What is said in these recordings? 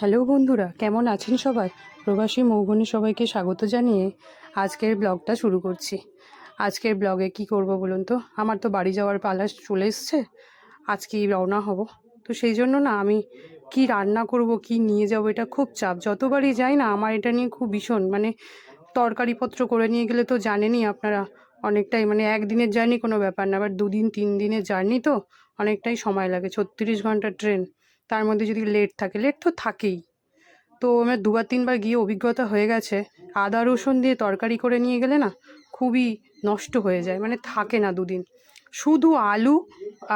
Hello বন্ধুরা, কেমন আছেন সবাই? প্রবাসী মৌবনে সবাইকে স্বাগত জানিয়ে আজকের ব্লগটা শুরু করছি। আজকের ব্লগে কি করব বলুন তো? আমার তো বাড়ি যাওয়ার পালা চলে এসছে, আজকেই রওনা হব। তো সেই জন্য না আমি কি রান্না করব, কি নিয়ে যাব, এটা খুব চাপ। যতবারই যাই না আমার এটা নিয়ে খুব ভীষণ তরকারিপত্র করে নিয়ে গেলে তো জানেনই আপনারা, অনেকটাই একদিনের জার্নি কোনো ব্যাপার না, আবার 2-3 দিনের জার্নি তো অনেকটাই সময় লাগে। 36 ঘন্টা ট্রেন, তার মধ্যে যদি লেট থাকে, লেট তো থাকেই। তো আমার 2-3 বার গিয়ে অভিজ্ঞতা হয়ে গেছে, আদা রসুন দিয়ে তরকারি করে নিয়ে গেলে না খুবই নষ্ট হয়ে যায়, থাকে না 2 দিন। শুধু আলু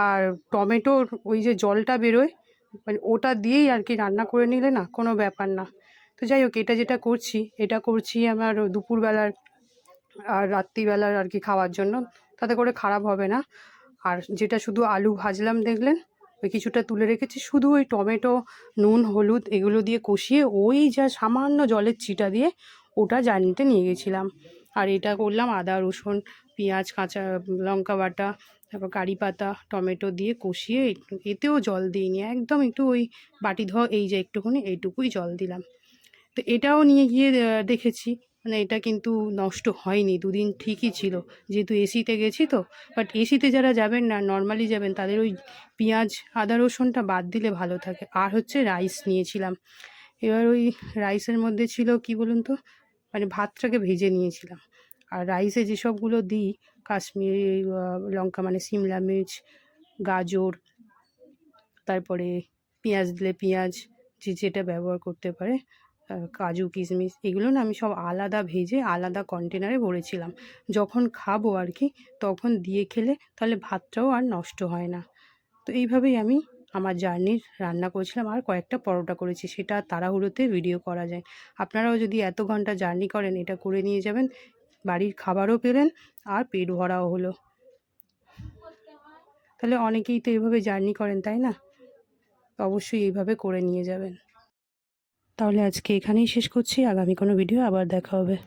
আর টমেটোর ওই যে জলটা বেরোয়, ওটা দিয়েই আর কি রান্না করে নিলে না কোনো ব্যাপার না। তো যাই হোক, এটা করছি আমার দুপুরবেলার আর রাত্রিবেলার আর কি খাওয়ার জন্য, তাতে করে খারাপ হবে না। আর যেটা শুধু আলু ভাজলাম দেখলেন, ওই কিছুটা তুলে রেখেছি, শুধু ওই টমেটো, নুন, হলুদ এগুলো দিয়ে কষিয়ে ওই যা সামান্য জলের ছিটা দিয়ে ওটা জার্নিতে নিয়ে গেছিলাম। আর এটা করলাম আদা রসুন পেঁয়াজ কাঁচা লঙ্কা বাটা, তারপর কারি পাতা টমেটো দিয়ে কষিয়ে, এতেও জল দিইনি, একদম একটু ওই বাটি ধোয়া এই যে একটুখানি এইটুকুই জল দিলাম। তো এটাও নিয়ে গিয়ে দেখেছি, এটা কিন্তু নষ্ট হয়নি, 2 দিন ঠিকই ছিল, যেহেতু এসিতে গেছি তো। বাট এসিতে যারা যাবেন না, নর্মালি যাবেন, তাদের ওই পেঁয়াজ আদা রসুনটা বাদ দিলে ভালো থাকে। আর হচ্ছে রাইস নিয়েছিলাম, এবার ওই রাইসের মধ্যে ছিল কি বলুন তো, ভাতটাকে ভেজে নিয়েছিলাম। আর রাইসে যেসবগুলো দিই, কাশ্মীরি লঙ্কা সিমলা মির্চ, গাজর, তারপরে পেঁয়াজ দিলে পেঁয়াজ, যে যেটা ব্যবহার করতে পারে, কাজু কিশমিশ, এগুলো না আমি সব আলাদা ভেজে আলাদা কন্টেনারে ভরেছিলাম। যখন খাবো আর কি, তখন দিয়ে খেলে তাহলে ভাতটাও আর নষ্ট হয় না। তো এইভাবেই আমি আমার জার্নির রান্না করেছিলাম। আর কয়েকটা পরোটা করেছি, সেটা তাড়াহুড়োতে ভিডিও করা যায়। আপনারাও যদি এত ঘন্টা জার্নি করেন, এটা করে নিয়ে যাবেন, বাড়ির খাবারও পেলেন আর পেট ভরাও হলো। তাহলে অনেকেই তো এইভাবে জার্নি করেন, তাই না? অবশ্যই এইভাবে করে নিয়ে যাবেন। তাহলে আজকে এখানেই শেষ করছি, আগামী কোনো ভিডিও আবার দেখা হবে।